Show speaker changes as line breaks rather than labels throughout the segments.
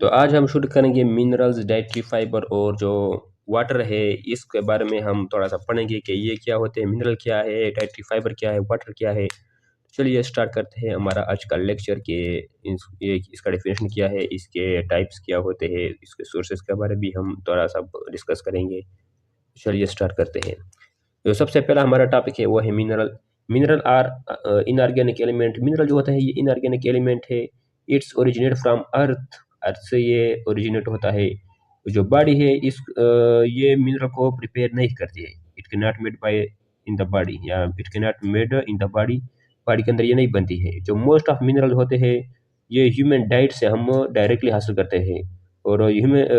तो आज हम शुरू करेंगे मिनरल्स, डाइटरी फाइबर और जो वाटर है इसके बारे में हम थोड़ा सा पढ़ेंगे कि ये क्या होते हैं, मिनरल क्या है, डाइटरी फाइबर क्या है, वाटर क्या है। चलिए स्टार्ट करते हैं हमारा आज का लेक्चर के इसका डेफिनेशन क्या है, इसके टाइप्स क्या होते हैं, इसके सोर्सेज के बारे में भी हम थोड़ा सा डिस्कस करेंगे। चलिए स्टार्ट करते हैं। तो सबसे पहला हमारा टॉपिक है वो है mineral. Mineral are inorganic element. Mineral जो होता है ये इनऑर्गेनिक एलिमेंट है। It's originate from earth. Earth से ये ओरिजिनेट होता है। जो बॉडी है ये मिनरल को प्रिपेयर नहीं करती है। It can not made by in the body, या it can not made in the body. Body के अंदर ये नहीं बनती है। जो मोस्ट ऑफ मिनरल होते हैं ये ह्यूमन डाइट से हम डायरेक्टली हासिल करते हैं। और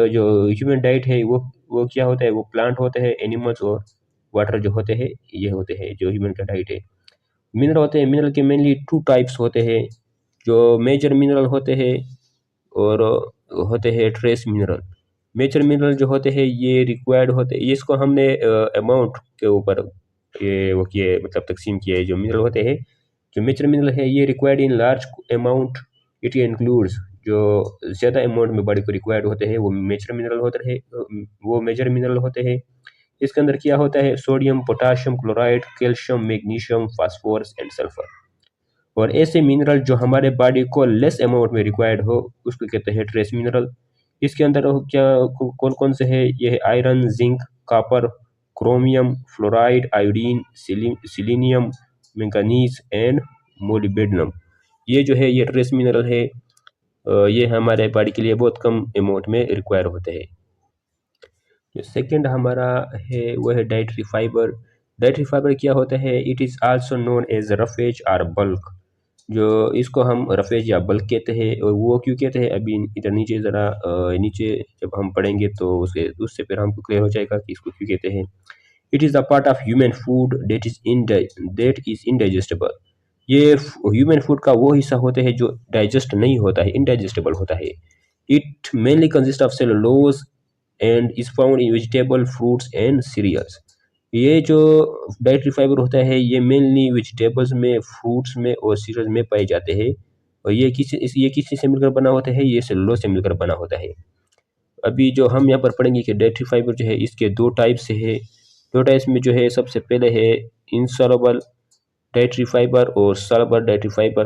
जो ह्यूमन डाइट है वो क्या होता है, वो प्लांट होते हैं, एनिमल्स और वाटर जो होते हैं, ये होते हैं जो ह्यूमन का डाइट है। मिनरल होते हैं, मिनरल के मेनली टू टाइप्स होते हैं। जो मेजर मिनरल होते हैं और होते हैं ट्रेस मिनरल। मेजर मिनरल जो होते हैं ये रिक्वायर्ड होते हैं, इसको हमने अमाउंट के ऊपर ये वो किए, मतलब तकसीम किए। जो मिनरल होते हैं, जो मेजर मिनरल है ये required in large amount. It includes, जो ज़्यादा अमाउंट में बॉडी को रिक्वायर्ड होते हैं वो मेजर मिनरल होते हैं, वो मेजर मिनरल होते हैं। इसके अंदर क्या होता है, sodium, potassium chloride, calcium, magnesium, phosphorus and sulphur. और ऐसे मिनरल जो हमारे बॉडी को लेस अमाउंट में रिक्वायर्ड हो उसको कहते हैं ट्रेस मिनरल। इसके अंदर क्या कौन कौन से है, ये है iron, zinc, copper, chromium, fluoride, iodine, selenium, manganese and molybdenum. ये जो है ये ट्रेस मिनरल है। ये हमारे बॉडी के लिए बहुत कम अमाउंट में रिक्वायर होते हैं। जो सेकंड हमारा है वो है डाइटरी फाइबर। डाइटरी फाइबर क्या होता है, it is also known as roughage और बल्क। जो इसको हम रफेज या बल्क कहते हैं। और वो क्यों कहते हैं, अभी इधर नीचे ज़रा नीचे जब हम पढ़ेंगे तो उससे फिर हमको क्लियर हो जाएगा कि इसको क्यों कहते हैं। It is a part of human food that is indigestible. ये ह्यूमन फूड का वो हिस्सा होते हैं जो डाइजेस्ट नहीं होता है, इनडाइजेस्टेबल होता है। It mainly consist of cellulose and is found in vegetable, fruits and cereals. ये जो डाइटरी फाइबर होता है ये मेनली वेजिटेबल्स में, फ्रूट्स में और सीरियल्स में पाए जाते हैं। और ये किसी से मिलकर बना होता है, ये सेलुलोज से मिलकर बना होता है। अभी जो हम यहाँ पर पढ़ेंगे कि डाइटरी फाइबर जो है इसके दो टाइप से है। दो टाइप्स में जो है सबसे पहले है इनसॉल्युबल डाइटरी फाइबर और सॉल्युबल डाइटरी फाइबर।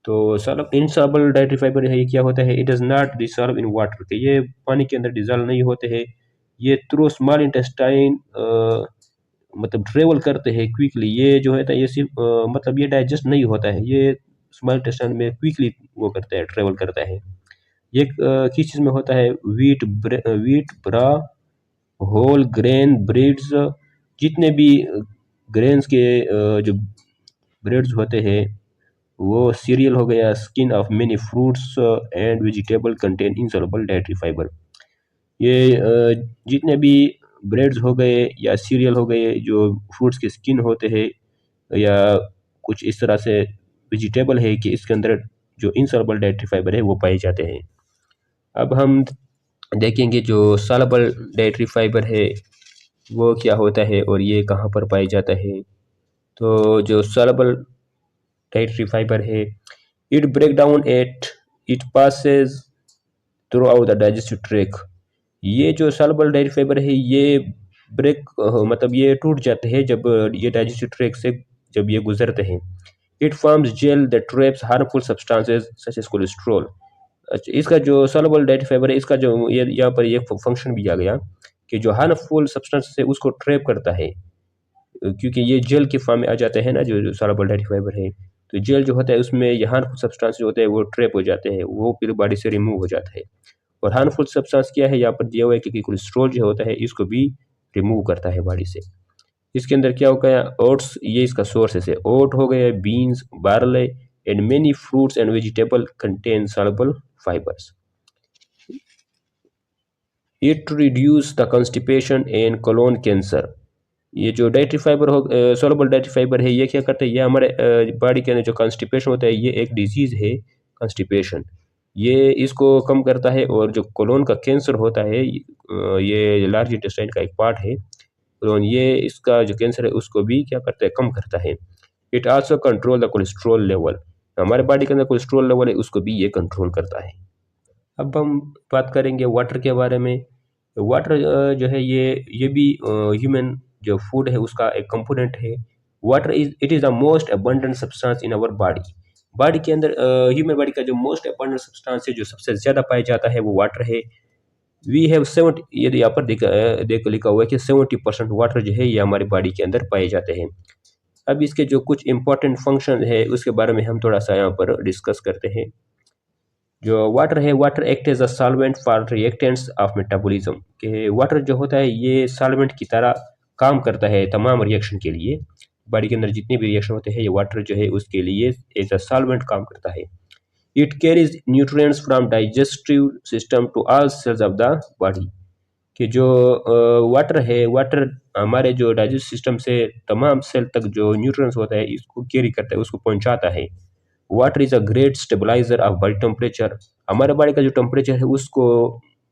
तो इनसॉल्युबल डाइटरी फाइबर है, ये क्या होता है, it does not dissolve in water. ये पानी के अंदर डिजॉल्व नहीं होते हैं। ये थ्रू स्मॉल इंटेस्टाइन मतलब ट्रेवल करते हैं क्विकली। ये जो है ये सिर्फ मतलब ये डाइजेस्ट नहीं होता है, ये स्मॉल इंटेस्टाइन में क्विकली वो करता है, ट्रेवल करता है। ये किस चीज़ में होता है, वीट, ब्रा, होल ग्रेन ब्रेड्स, जितने भी ग्रेन्स के जो ब्रेड्स होते हैं, वो सीरियल हो गया, skin of many fruits and vegetable contain insoluble dietary fibre. ये जितने भी ब्रेड्स हो गए या सीरियल हो गए, जो फ्रूट्स के स्किन होते हैं या कुछ इस तरह से वेजिटेबल है कि इसके अंदर जो इनसॉल्युबल डाइटरी फाइबर है वो पाए जाते हैं। अब हम देखेंगे जो सॉल्युबल डाइटरी फाइबर है वो क्या होता है और ये कहाँ पर पाया जाता है। तो जो सॉल्युबल डाइटरी फाइबर है, it break down at it passes throughout the digestive tract. ये जो सॉल्युबल डाइटरी फाइबर है ये ब्रेक मतलब ये टूट जाते हैं जब ये डाइजेस्टिव ट्रैक से जब ये गुजरते हैं। It forms gel that traps harmful substances such as cholesterol. अच्छा, इसका जो सॉल्युबल डाइटरी फाइबर है इसका जो ये यहाँ पर ये फंक्शन भी आ गया कि जो हार्मफुल सब्सटेंस है उसको ट्रैप करता है। क्योंकि ये जेल के फॉर्म में आ जाते हैं ना, जो सॉल्युबल डाइटरी फाइबर है। तो जेल जो होता है उसमें ये हार्मफुल सब्सटेंस जो होते हैं वो ट्रैप हो जाते हैं, वो फिर बॉडी से रिमूव हो जाता है। और हार्मफुल सब्सटेंस क्या है, यहाँ पर दिया हुआ है कि कोलेस्ट्रॉल जो होता है इसको भी रिमूव करता है बॉडी से। इसके अंदर क्या हो गया, ओट्स, ये इसका सोर्स है। ओट हो गया, beans, barley and many fruits and vegetable contain soluble fibres. It reduce the constipation and colon cancer. ये जो डाइटरी फाइबर हो, सॉल्युबल डाइटरी फाइबर है, ये क्या करता है, ये हमारे बॉडी के अंदर जो कॉन्स्टिपेशन होता है, ये एक डिजीज़ है कॉन्स्टिपेशन, ये इसको कम करता है। और जो कोलोन का कैंसर होता है, ये लार्ज इंटेस्टाइन का एक पार्ट है कोलोन, ये इसका जो कैंसर है उसको भी क्या करता है, कम करता है। It also control the cholesterol level. हमारे बॉडी के अंदर कोलेस्ट्रॉल लेवल है उसको भी ये कंट्रोल करता है। अब हम बात करेंगे वाटर के बारे में। वाटर जो है ये भी ह्यूमन जो फूड है उसका एक कंपोनेंट है। Water is the most abundant substance in our body. Body के अंदर ह्यूमन बॉडी का जो मोस्ट अबंडेंट सब्सटेंस है, जो सबसे ज़्यादा पाया जाता है, वो वाटर है। वी हैव 70, यदि यहाँ पर देखो लिखा हुआ है कि 70% वाटर जो है ये हमारी बॉडी के अंदर पाए जाते हैं। अब इसके जो कुछ इंपॉर्टेंट फंक्शन है उसके बारे में हम थोड़ा सा यहाँ पर डिस्कस करते हैं। जो वाटर है, water act as a solvent for reactants of metabolism. कि वाटर जो होता है ये सॉल्वेंट की तरह काम करता है तमाम रिएक्शन के लिए। बॉडी के अंदर जितने भी रिएक्शन होते हैं ये वाटर जो है उसके लिए एज अ सॉल्वेंट काम करता है। It carries nutrients from digestive system to all cells of the body. कि जो वाटर है, वाटर हमारे जो डाइजेस्ट सिस्टम से तमाम सेल तक जो न्यूट्रिएंट्स होता है इसको कैरी करता है, उसको पहुंचाता है। Water is a great stabiliser of body temperature. हमारे बॉडी का जो टेम्परेचर है उसको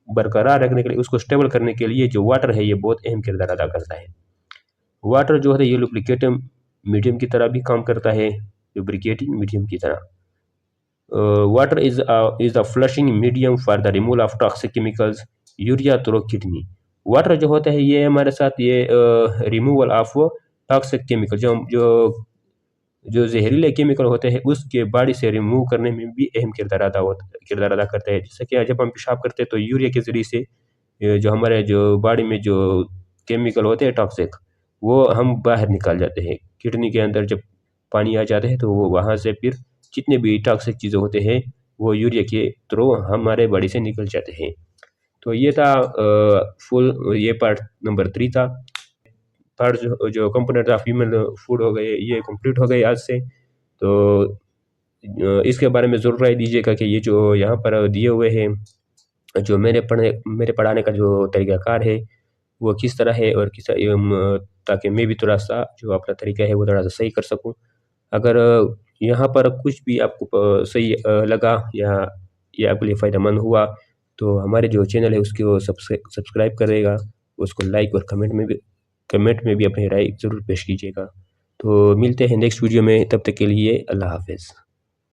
बरकरार रखने के लिए, उसको स्टेबल करने के लिए जो वाटर है ये बहुत अहम किरदार अदा करता है। वाटर जो है ये लुब्रिकेटिंग मीडियम की तरह भी काम करता है, लुब्रिकेटिंग मीडियम की तरह। Water is the flushing medium for the removal of toxic chemicals urea through kidney. Water जो होता है ये हमारे साथ ये रिमूवल ऑफ टॉक्सिक केमिकल, जो जहरीले केमिकल होते हैं उसके बॉडी से रिमूव करने में भी अहम किरदार अदा करते हैं। जैसे कि जब हम पेशाब करते हैं तो यूरिया के ज़रिए से जो हमारे जो बॉडी में जो केमिकल होते हैं टॉक्सिक, वो हम बाहर निकाल जाते हैं। किडनी के अंदर जब पानी आ जाता है तो वो वहाँ से फिर जितने भी टॉक्सिक चीज़ें होते हैं वो यूरिया के थ्रू हमारे बॉडी से निकल जाते हैं। तो ये था फुल, ये पार्ट नंबर 3 था। पार्ट जो कंपोनेंट ऑफ ह्यूमन फूड हो गए ये कंप्लीट हो गए आज से। तो इसके बारे में ज़रूर राय दीजिएगा कि ये जो यहाँ पर दिए हुए हैं, जो मेरे पढ़ाने का जो तरीक़ाकार है वो किस तरह है और किस ताकि मैं भी थोड़ा सा जो अपना तरीका है वो थोड़ा सा सही कर सकूँ। अगर यहाँ पर कुछ भी आपको सही लगा या ये आपके लिए फ़ायदेमंद हुआ तो हमारे जो चैनल है उसको सब्सक्राइब करिएगा, उसको लाइक और कमेंट में भी अपनी राय ज़रूर पेश कीजिएगा। तो मिलते हैं नेक्स्ट वीडियो में, तब तक के लिए अल्लाह हाफ़िज़।